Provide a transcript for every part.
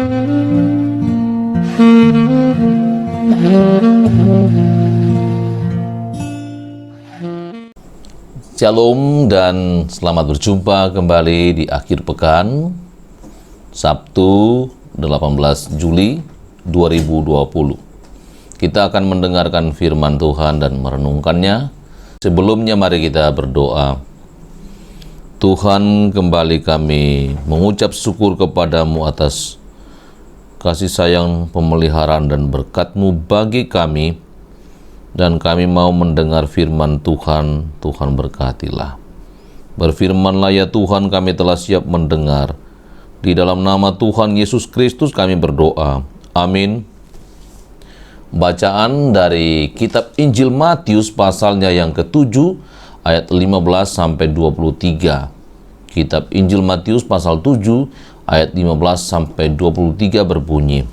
Shalom dan selamat berjumpa kembali di akhir pekan Sabtu 18 Juli 2020. Kita akan mendengarkan firman Tuhan dan merenungkannya. Sebelumnya mari kita berdoa. Tuhan, kembali kami mengucap syukur kepadamu atas kasih sayang, pemeliharaan dan berkat-Mu bagi kami. Dan kami mau mendengar firman Tuhan, Tuhan berkatilah. Berfirmanlah ya Tuhan, kami telah siap mendengar. Di dalam nama Tuhan Yesus Kristus kami berdoa. Amin. Bacaan dari kitab Injil Matius pasalnya yang ke-7 ayat 15 sampai 23. Kitab Injil Matius pasal 7 ayat 15 sampai 23 berbunyi.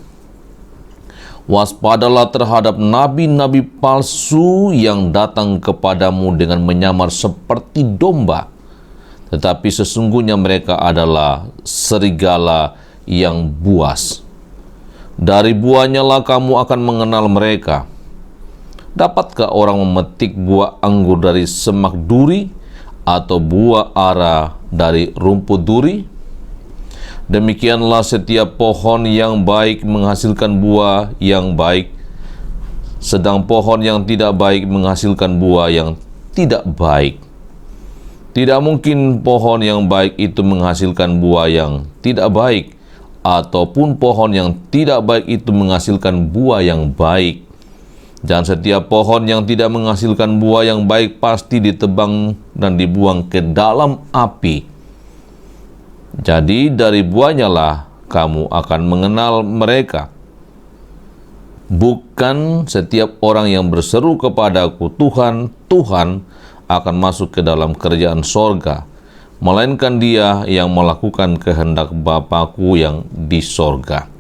Waspadalah terhadap nabi-nabi palsu yang datang kepadamu dengan menyamar seperti domba, tetapi sesungguhnya mereka adalah serigala yang buas. Dari buahnya lah kamu akan mengenal mereka. Dapatkah orang memetik buah anggur dari semak duri atau buah ara dari rumput duri? Demikianlah setiap pohon yang baik menghasilkan buah yang baik, sedang pohon yang tidak baik menghasilkan buah yang tidak baik. Tidak mungkin pohon yang baik itu menghasilkan buah yang tidak baik, ataupun pohon yang tidak baik itu menghasilkan buah yang baik. Dan setiap pohon yang tidak menghasilkan buah yang baik pasti ditebang dan dibuang ke dalam api. Jadi dari buahnya lah kamu akan mengenal mereka. Bukan setiap orang yang berseru kepadaku, Tuhan, Tuhan, akan masuk ke dalam kerajaan sorga, melainkan dia yang melakukan kehendak Bapa-Ku yang di sorga.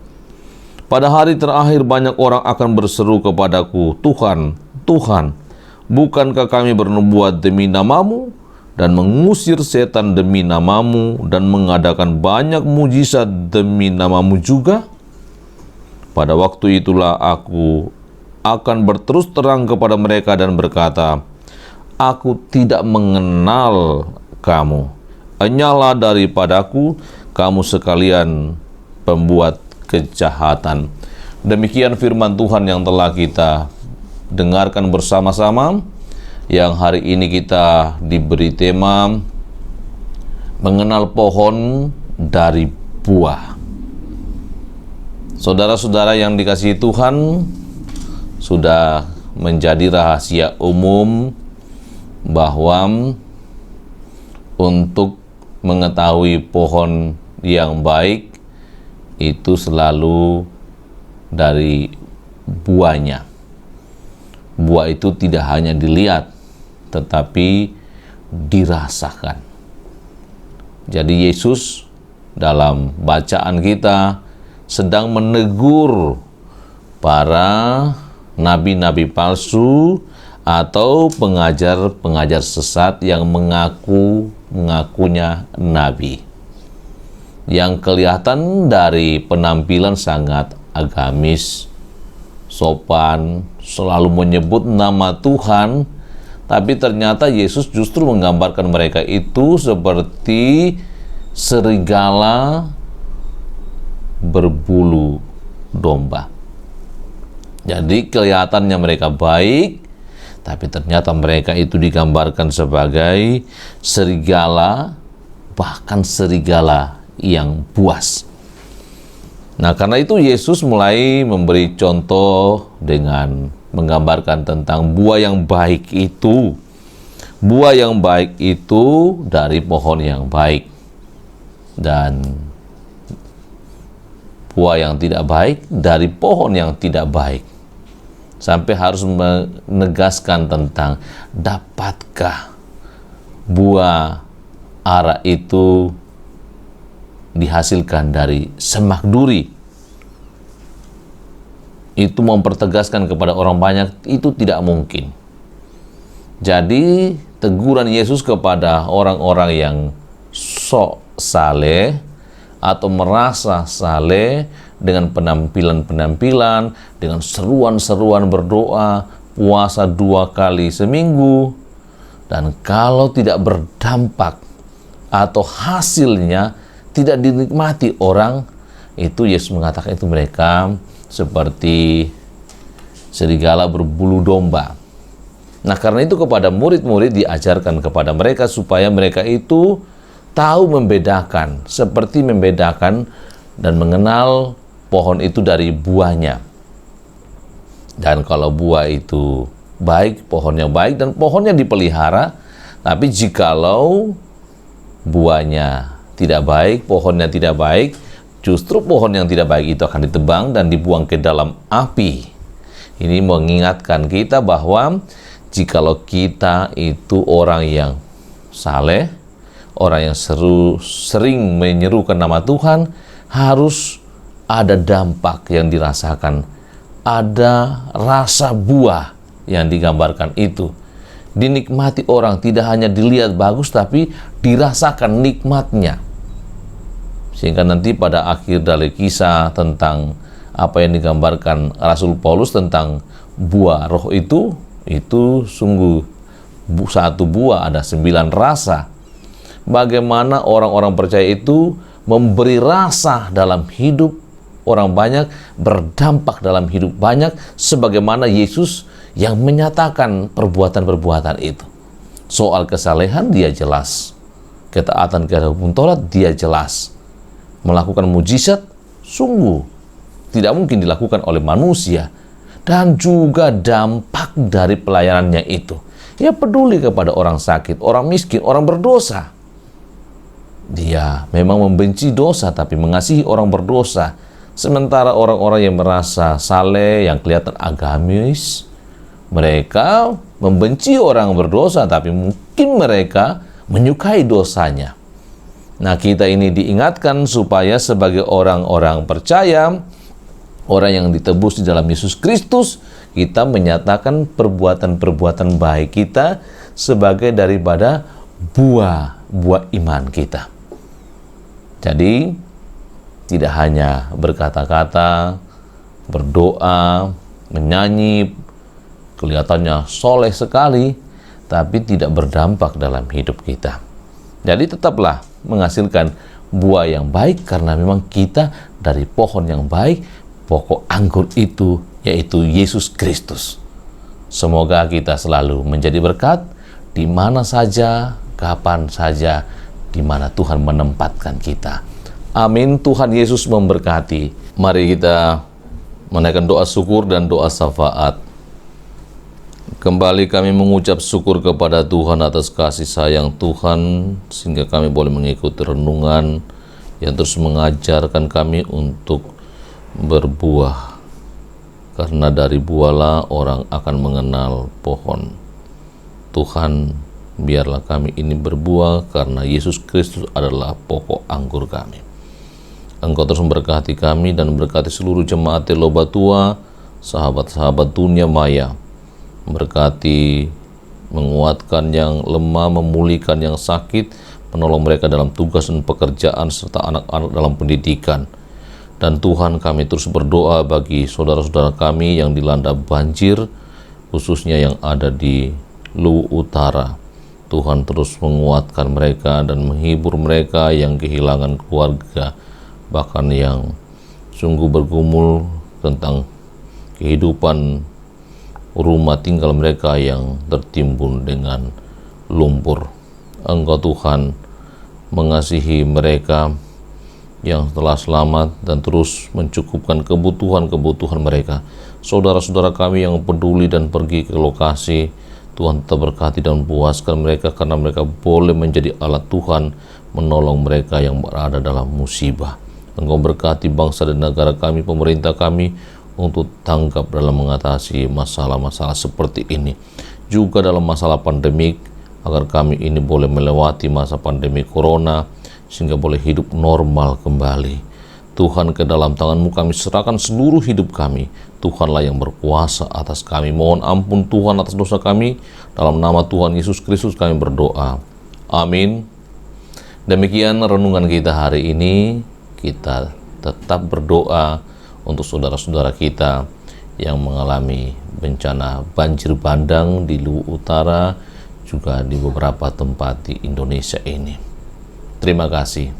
Pada hari terakhir banyak orang akan berseru kepadaku, Tuhan, Tuhan, bukankah kami bernubuat demi namamu, dan mengusir setan demi namamu, dan mengadakan banyak mujizat demi namamu juga? Pada waktu itulah aku akan berterus terang kepada mereka dan berkata, aku tidak mengenal kamu. Enyalah daripadaku, kamu sekalian pembuat kejahatan. Demikian firman Tuhan yang telah kita dengarkan bersama-sama. Yang hari ini kita diberi tema mengenal pohon dari buah. Saudara-saudara yang dikasihi Tuhan, sudah menjadi rahasia umum bahwa untuk mengetahui pohon yang baik itu selalu dari buahnya. Buah itu tidak hanya dilihat, tetapi dirasakan. Jadi Yesus dalam bacaan kita sedang menegur para nabi-nabi palsu atau pengajar-pengajar sesat yang mengakunya nabi. Yang kelihatan dari penampilan sangat agamis, sopan, selalu menyebut nama Tuhan, tapi ternyata Yesus justru menggambarkan mereka itu seperti serigala berbulu domba. Jadi kelihatannya mereka baik, tapi ternyata mereka itu digambarkan sebagai serigala, bahkan serigala yang buas. Nah, karena itu Yesus mulai memberi contoh dengan menggambarkan tentang buah yang baik itu. Buah yang baik itu dari pohon yang baik. Dan buah yang tidak baik dari pohon yang tidak baik. Sampai harus menegaskan tentang dapatkah buah ara itu dihasilkan dari semak duri. Itu mempertegaskan kepada orang banyak itu tidak mungkin. Jadi teguran Yesus kepada orang-orang yang sok saleh atau merasa saleh dengan penampilan-penampilan, dengan seruan-seruan berdoa, puasa 2 kali seminggu, dan kalau tidak berdampak atau hasilnya tidak dinikmati orang, itu Yesus mengatakan itu mereka seperti serigala berbulu domba. Nah, karena itu kepada murid-murid diajarkan kepada mereka supaya mereka itu tahu membedakan, seperti membedakan dan mengenal pohon itu dari buahnya. Dan kalau buah itu baik, pohonnya baik dan pohonnya dipelihara, tapi jikalau buahnya tidak baik, pohonnya tidak baik, justru pohon yang tidak baik itu akan ditebang dan dibuang ke dalam api. Ini mengingatkan kita bahwa jikalau kita itu orang yang saleh, orang yang sering menyerukan nama Tuhan, harus ada dampak yang dirasakan, ada rasa buah yang digambarkan itu. Dinikmati orang, tidak hanya dilihat bagus, tapi dirasakan nikmatnya. Sehingga nanti pada akhir dari kisah tentang apa yang digambarkan Rasul Paulus tentang buah roh itu sungguh satu buah, ada 9 rasa. Bagaimana orang-orang percaya itu memberi rasa dalam hidup orang banyak, berdampak dalam hidup banyak, sebagaimana Yesus yang menyatakan perbuatan-perbuatan itu. Soal kesalehan dia jelas, ketaatan kepada hukum Taurat dia jelas, melakukan mujizat sungguh tidak mungkin dilakukan oleh manusia, dan juga dampak dari pelayanannya itu. Dia peduli kepada orang sakit, orang miskin, orang berdosa. Dia memang membenci dosa tapi mengasihi orang berdosa. Sementara orang-orang yang merasa saleh, yang kelihatan agamis, mereka membenci orang berdosa tapi mungkin mereka menyukai dosanya. Nah, kita ini diingatkan supaya sebagai orang-orang percaya, orang yang ditebus di dalam Yesus Kristus, kita menyatakan perbuatan-perbuatan baik kita sebagai daripada buah iman kita. Jadi, tidak hanya berkata-kata, berdoa, menyanyi, kelihatannya soleh sekali, tapi tidak berdampak dalam hidup kita. Jadi tetaplah menghasilkan buah yang baik, karena memang kita dari pohon yang baik, pokok anggur itu yaitu Yesus Kristus. Semoga kita selalu menjadi berkat di mana saja, kapan saja, di mana Tuhan menempatkan kita. Amin. Tuhan Yesus memberkati. Mari kita menaikkan doa syukur dan doa syafaat. Kembali kami mengucap syukur kepada Tuhan atas kasih sayang Tuhan, sehingga kami boleh mengikuti renungan yang terus mengajarkan kami untuk berbuah, karena dari buahlah orang akan mengenal pohon. Tuhan, biarlah kami ini berbuah karena Yesus Kristus adalah pokok anggur kami. Engkau terus memberkati kami dan memberkati seluruh jemaat Lobatua, sahabat-sahabat dunia maya. Memberkati, menguatkan yang lemah, memulihkan yang sakit, menolong mereka dalam tugas dan pekerjaan, serta anak-anak dalam pendidikan. Dan Tuhan, kami terus berdoa bagi saudara-saudara kami yang dilanda banjir, khususnya yang ada di Luwu Utara. Tuhan terus menguatkan mereka dan menghibur mereka yang kehilangan keluarga, bahkan yang sungguh bergumul tentang kehidupan rumah tinggal mereka yang tertimbun dengan lumpur. Engkau Tuhan mengasihi mereka yang telah selamat dan terus mencukupkan kebutuhan-kebutuhan mereka. Saudara-saudara kami yang peduli dan pergi ke lokasi, Tuhan tetap berkati dan puaskan mereka, karena mereka boleh menjadi alat Tuhan menolong mereka yang berada dalam musibah. Engkau berkati bangsa dan negara kami, pemerintah kami, untuk tanggap dalam mengatasi masalah-masalah seperti ini. Juga dalam masalah pandemik, agar kami ini boleh melewati masa pandemi corona, sehingga boleh hidup normal kembali. Tuhan, ke dalam tangan-Mu kami serahkan seluruh hidup kami. Tuhanlah yang berkuasa atas kami. Mohon ampun Tuhan atas dosa kami. Dalam nama Tuhan Yesus Kristus kami berdoa. Amin. Demikian renungan kita hari ini. kita tetap berdoa untuk saudara-saudara kita yang mengalami bencana banjir bandang di Luwu Utara, juga di beberapa tempat di Indonesia ini. Terima kasih.